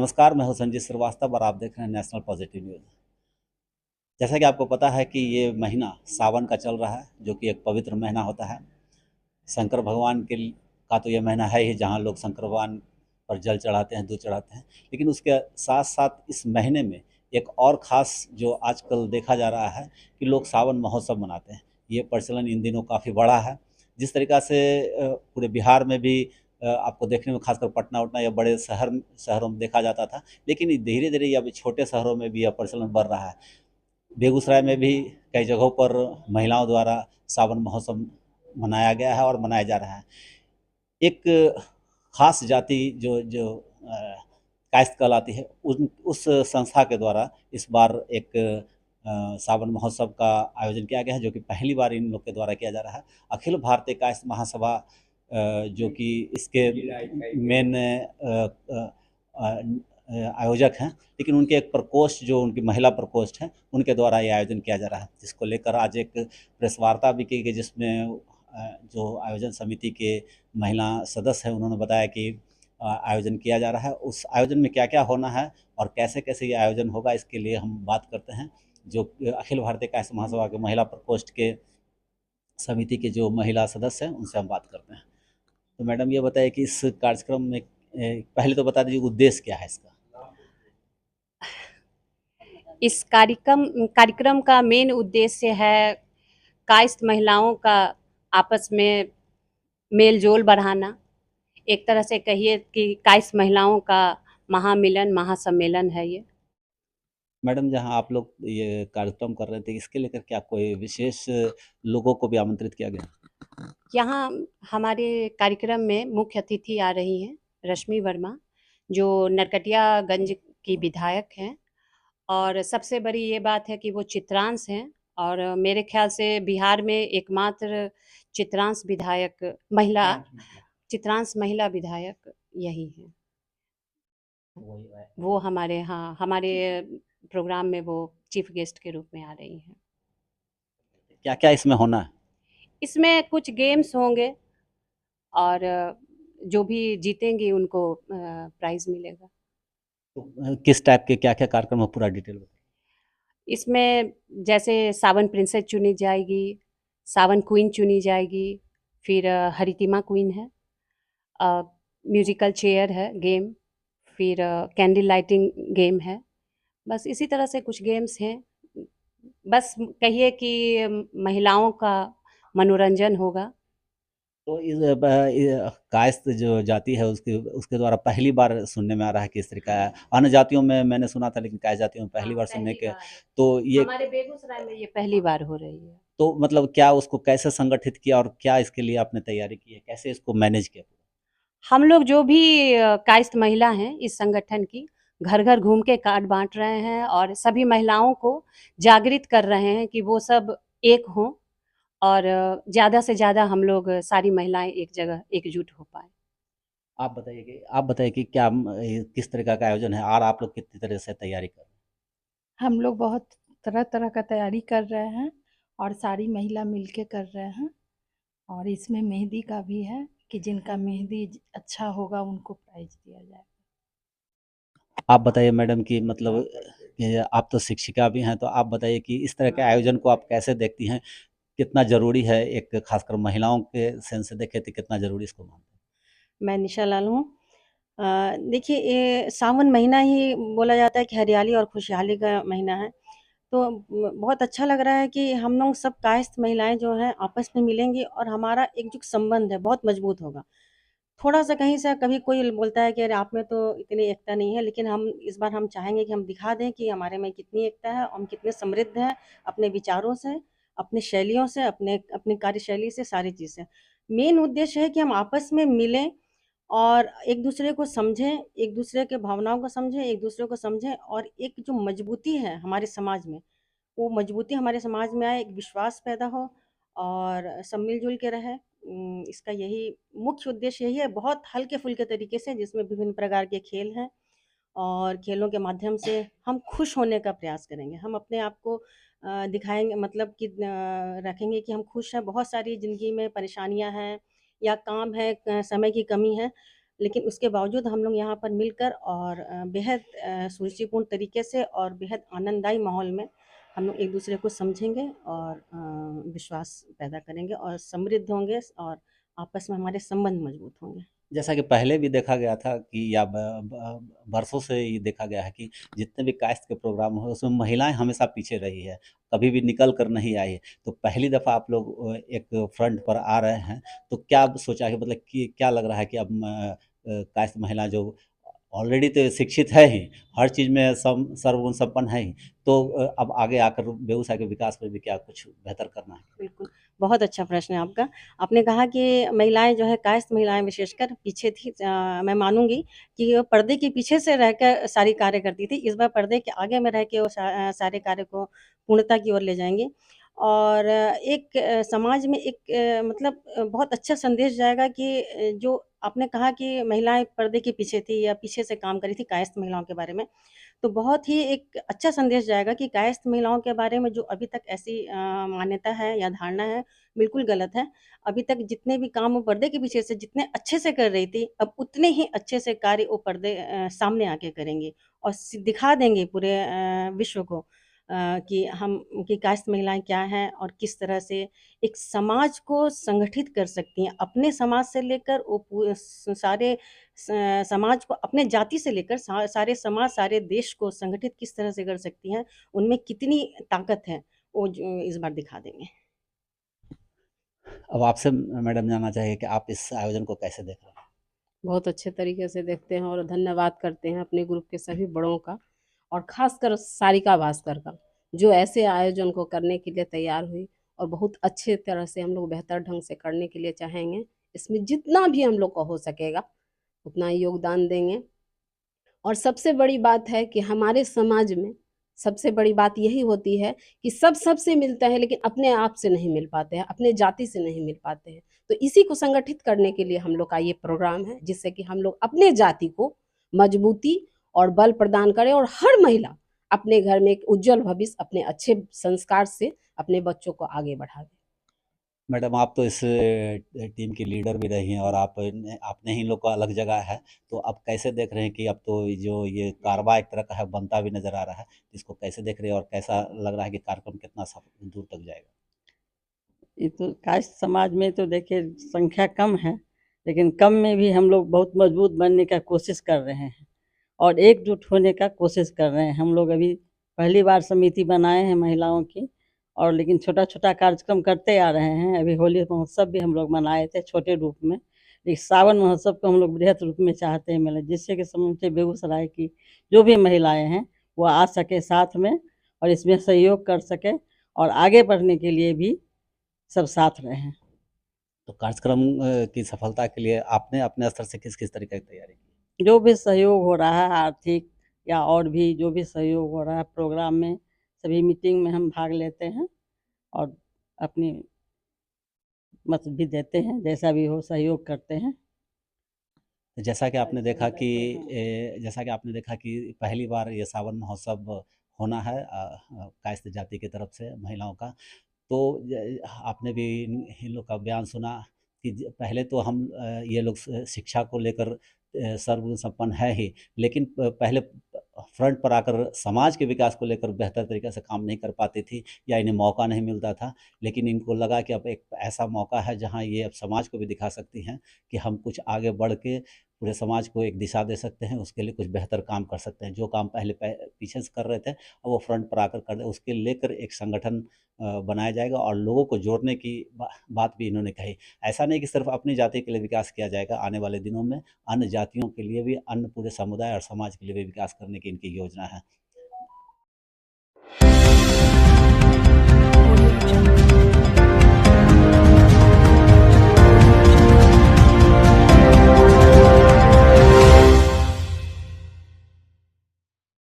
नमस्कार, मैं हूं संजीत श्रीवास्तव और आप देख रहे हैं नेशनल पॉजिटिव न्यूज़। जैसा कि आपको पता है कि ये महीना सावन का चल रहा है, जो कि एक पवित्र महीना होता है। शंकर भगवान का तो ये महीना है ही, जहाँ लोग शंकर भगवान पर जल चढ़ाते हैं, दूध चढ़ाते हैं। लेकिन उसके साथ-साथ इस महीने में एक और ख़ास जो आजकल देखा जा रहा है कि लोग सावन महोत्सव मनाते हैं। ये प्रचलन इन दिनों काफ़ी बड़ा है। जिस तरीक़ा से पूरे बिहार में भी आपको देखने में खासकर पटना-वटना या बड़े शहरों में देखा जाता था, लेकिन धीरे-धीरे ये अभी छोटे शहरों में भी यह प्रचलन बढ़ रहा है। बेगूसराय में भी कई जगहों पर महिलाओं द्वारा सावन महोत्सव मनाया गया है और मनाया जा रहा है। एक ख़ास जाति जो जो कायस्थ कहलाती है, उन उस संस्था के द्वारा इस बार एक सावन महोत्सव का आयोजन किया गया है, जो कि पहली बार इन लोग के द्वारा किया जा रहा है। अखिल भारतीय कायस्थ महासभा जो कि इसके मेन आयोजक हैं, लेकिन उनके एक प्रकोष्ठ जो उनकी महिला प्रकोष्ठ है, उनके द्वारा ये आयोजन किया जा रहा है, जिसको लेकर आज एक प्रेस वार्ता भी की गई, जिसमें जो आयोजन समिति के महिला सदस्य हैं, उन्होंने बताया कि आयोजन किया जा रहा है। उस आयोजन में क्या-क्या होना है और कैसे-कैसे ये आयोजन होगा, इसके लिए हम बात करते हैं, जो अखिल भारतीय कायस्थ महासभा के महिला प्रकोष्ठ के समिति के जो महिला सदस्य हैं, उनसे हम बात करते हैं। तो मैडम ये बताइए कि इस कार्यक्रम में पहले तो बता दीजिए उद्देश्य क्या है इसका? इस कार्यक्रम का मेन उद्देश्य है कायस्थ महिलाओं का आपस में मेल-जोल बढ़ाना। एक तरह से कहिए कि कायस्थ महिलाओं का महामिलन, महासम्मेलन है ये। मैडम, जहाँ आप लोग ये कार्यक्रम कर रहे थे, इसके लेकर क्या कोई विशेष लोगों को भी आमंत्रित किया गया? यहाँ हमारे कार्यक्रम में मुख्य अतिथि आ रही हैं रश्मि वर्मा, जो नरकटियागंज की विधायक हैं, और सबसे बड़ी ये बात है कि वो चित्रांश हैं, और मेरे ख़्याल से बिहार में एकमात्र चित्रांश विधायक महिला चित्रांश महिला विधायक यही हैं। वो हमारे प्रोग्राम में वो चीफ गेस्ट के रूप में आ रही हैं। क्या-क्या इसमें होना है? इसमें कुछ गेम्स होंगे और जो भी जीतेंगी उनको प्राइज़ मिलेगा। तो किस टाइप के क्या-क्या कार्यक्रम है, पूरा डिटेल बताइए? इसमें जैसे सावन प्रिंसेस चुनी जाएगी, सावन क्वीन चुनी जाएगी, फिर हरितिमा क्वीन है, म्यूजिकल चेयर है गेम, फिर कैंडल लाइटिंग गेम है। बस इसी तरह से कुछ गेम्स हैं। बस कहिए कि महिलाओं का मनोरंजन होगा। तो इस कायस्थ जो जाति है उसके उसके द्वारा पहली बार सुनने में आ रहा है कि इस तरह का अन्य जातियों में मैंने सुना था, लेकिन कायस्थ जातियों में पहली बार सुनने पहली के। बार। तो ये हमारे बेगूसराय में ये पहली बार हो रही है। तो मतलब क्या उसको कैसे संगठित किया और क्या इसके लिए आपने तैयारी की है? कैसे इसको मैनेज किया? हम लोग जो भी कायस्थ महिला हैं इस संगठन की, घर-घर घूम के कार्ड बाँट रहे हैं और सभी महिलाओं को जागृत कर रहे हैं कि वो सब एक हों, और ज़्यादा से ज़्यादा हम लोग सारी महिलाएँ एक जगह एकजुट हो पाएँ। आप बताइए कि क्या किस तरीक़ा का आयोजन है और आप लोग कितनी तरह से तैयारी कर रहे हैं? हम लोग बहुत तरह-तरह का तैयारी कर रहे हैं और सारी महिला मिलके कर रहे हैं, और इसमें मेहंदी का भी है कि जिनका मेहंदी अच्छा होगा उनको प्राइज़ दिया जाएगा। आप बताइए मैडम कि मतलब ये आप तो शिक्षिका भी हैं, तो आप बताइए कि इस तरह के आयोजन को आप कैसे देखती हैं? कितना ज़रूरी है, एक खासकर महिलाओं के सेंस से देखें तो कितना ज़रूरी इसको मानते हैं? मैं निशा लाल हूँ। देखिए, ये सावन महीना ही बोला जाता है कि हरियाली और खुशहाली का महीना है। तो बहुत अच्छा लग रहा है कि हम लोग सब कायस्थ महिलाएँ जो हैं आपस में मिलेंगी और हमारा एक जो संबंध है बहुत मजबूत होगा। थोड़ा-सा कहीं से कभी कोई बोलता है कि अरे आप में तो इतनी एकता नहीं है, लेकिन हम इस बार हम चाहेंगे कि हम दिखा दें कि हमारे में कितनी एकता है, हम कितने समृद्ध हैं अपने विचारों से, अपनी शैलियों से, अपनी कार्यशैली से, सारी चीज़ से। मेन उद्देश्य है कि हम आपस में मिलें और एक-दूसरे को समझें, एक-दूसरे के भावनाओं को समझें, एक-दूसरे को समझें, और एक जो मजबूती है हमारे समाज में, वो मजबूती हमारे समाज में आए, एक विश्वास पैदा हो और सब मिल-जुल के रहें। इसका यही मुख्य उद्देश्य यही है, बहुत हल्के-फुल्के तरीके से, जिसमें विभिन्न प्रकार के खेल हैं, और खेलों के माध्यम से हम खुश होने का प्रयास करेंगे। हम अपने आप को दिखाएँगे, मतलब कि रखेंगे कि हम खुश हैं। बहुत सारी ज़िंदगी में परेशानियाँ हैं या काम है, समय की कमी है, लेकिन उसके बावजूद हम लोग यहाँ पर मिलकर और बेहद सुरुचिपूर्ण तरीके से और बेहद आनंददायी माहौल में हम लोग एक दूसरे को समझेंगे और विश्वास पैदा करेंगे और समृद्ध होंगे और आपस में हमारे संबंध मजबूत होंगे। जैसा कि पहले भी देखा गया था कि या बरसों से ये देखा गया है कि जितने भी कायस्थ के प्रोग्राम हुए उसमें महिलाएं हमेशा पीछे रही है, कभी भी निकल कर नहीं आई है। तो पहली दफ़ा आप लोग एक फ्रंट पर आ रहे हैं, तो क्या सोचा कि मतलब कि क्या लग रहा है कि अब कायस्थ महिला जो ऑलरेडी तो शिक्षित है ही, हर चीज़ में सर्वगुण संपन्न है ही, तो अब आगे आकर बेगूसराय के विकास में भी क्या कुछ बेहतर करना है? बिल्कुल, बहुत अच्छा प्रश्न है आपका। आपने कहा कि महिलाएँ जो है कायस्थ महिलाएँ विशेषकर पीछे थी, मैं मानूँगी कि वो पर्दे के पीछे से रहकर सारी कार्य करती थी। इस बार पर्दे के आगे में रह के वो सारे कार्य को पूर्णता की ओर ले जाएँगी और एक समाज में एक मतलब बहुत अच्छा संदेश जाएगा कि जो आपने कहा कि महिलाएँ पर्दे के पीछे थी या पीछे से काम कर रही थी कायस्थ महिलाओं के बारे में। तो बहुत ही एक अच्छा संदेश जाएगा कि कायस्थ महिलाओं के बारे में जो अभी तक ऐसी मान्यता है या धारणा है, बिल्कुल गलत है। अभी तक जितने भी काम वो पर्दे के पीछे से जितने अच्छे से कर रही थी, अब उतने ही अच्छे से कार्य वो पर्दे सामने आके करेंगी और दिखा देंगे पूरे विश्व को कि हम कि कायस्थ महिलाएँ क्या हैं और किस तरह से एक समाज को संगठित कर सकती हैं। अपने समाज से लेकर वो सारे समाज को अपने जाति से लेकर सारे समाज, सारे देश को संगठित किस तरह से कर सकती हैं, उनमें कितनी ताकत है, वो इस बार दिखा देंगे। अब आपसे मैडम जानना चाहिए कि आप इस आयोजन को कैसे देख रहे हैं? बहुत अच्छे तरीके से देखते हैं और धन्यवाद करते हैं अपने ग्रुप के सभी बड़ों का और ख़ासकर सारिका भास्कर का, जो ऐसे आयोजन को करने के लिए तैयार हुई और बहुत अच्छे तरह से हम लोग बेहतर ढंग से करने के लिए चाहेंगे। इसमें जितना भी हम लोग को हो सकेगा, उतना योगदान देंगे। और सबसे बड़ी बात है कि हमारे समाज में सबसे बड़ी बात यही होती है कि सब सबसे मिलते हैं लेकिन अपने आप से नहीं मिल पाते हैं, अपने जाति से नहीं मिल पाते हैं। तो इसी को संगठित करने के लिए हम लोग का ये प्रोग्राम है, जिससे कि हम लोग अपने जाति को मजबूती और बल प्रदान करें और हर महिला अपने घर में एक उज्जवल भविष्य अपने अच्छे संस्कार से अपने बच्चों को आगे बढ़ावे। मैडम आप तो इस टीम की लीडर भी रही हैं और आपने ही लोग का अलग जगह है, तो अब कैसे देख रहे हैं कि अब तो जो ये कारवां एक तरह का है बनता भी नज़र आ रहा है, इसको कैसे देख रहे हैं और कैसा लग रहा है कि कार्यक्रम कितना दूर तक जाएगा? ये तो कास्ट समाज में तो देखिए संख्या कम है, लेकिन कम में भी हम लोग बहुत मजबूत बनने का कोशिश कर रहे हैं और एकजुट होने का कोशिश कर रहे हैं। हम लोग अभी पहली बार समिति बनाए हैं महिलाओं की और लेकिन छोटा-छोटा कार्यक्रम करते आ रहे हैं। अभी होली महोत्सव भी हम लोग मनाए थे छोटे रूप में, लेकिन सावन महोत्सव को हम लोग बृहत रूप में चाहते हैं मनाएँ, जिससे कि समूचे बेगूसराय की जो भी महिलाएँ हैं, वो आ सकें साथ में और इसमें सहयोग कर सकें और आगे बढ़ने के लिए भी सब साथ रहें। तो कार्यक्रम की सफलता के लिए आपने अपने स्तर से किस-किस तरीके की तैयारी की? जो भी सहयोग हो रहा है आर्थिक या और भी जो भी सहयोग हो रहा है प्रोग्राम में, सभी मीटिंग में हम भाग लेते हैं और अपनी मत भी देते हैं, जैसा भी हो सहयोग करते हैं। जैसा कि आपने देखा कि जैसा कि आपने देखा कि पहली बार ये सावन महोत्सव होना है कायस्थ जाति की तरफ से महिलाओं का। तो आपने भी इन लोग का बयान सुना कि पहले तो हम ये लोग शिक्षा को लेकर सर्वगुण संपन्न है ही, लेकिन पहले फ्रंट पर आकर समाज के विकास को लेकर बेहतर तरीके से काम नहीं कर पाती थी या इन्हें मौका नहीं मिलता था। लेकिन इनको लगा कि अब एक ऐसा मौका है जहाँ ये अब समाज को भी दिखा सकती हैं कि हम कुछ आगे बढ़ के पूरे समाज को एक दिशा दे सकते हैं, उसके लिए कुछ बेहतर काम कर सकते हैं। जो काम पहले पीछे से कर रहे थे, अब वो फ्रंट पर आकर कर रहे, उसके लेकर एक संगठन बनाया जाएगा और लोगों को जोड़ने की बात भी इन्होंने कही। ऐसा नहीं कि सिर्फ अपनी जाति के लिए विकास किया जाएगा, आने वाले दिनों में अन्य जातियों के लिए भी, अन्य पूरे समुदाय और समाज के लिए भी विकास करने की इनकी योजना है।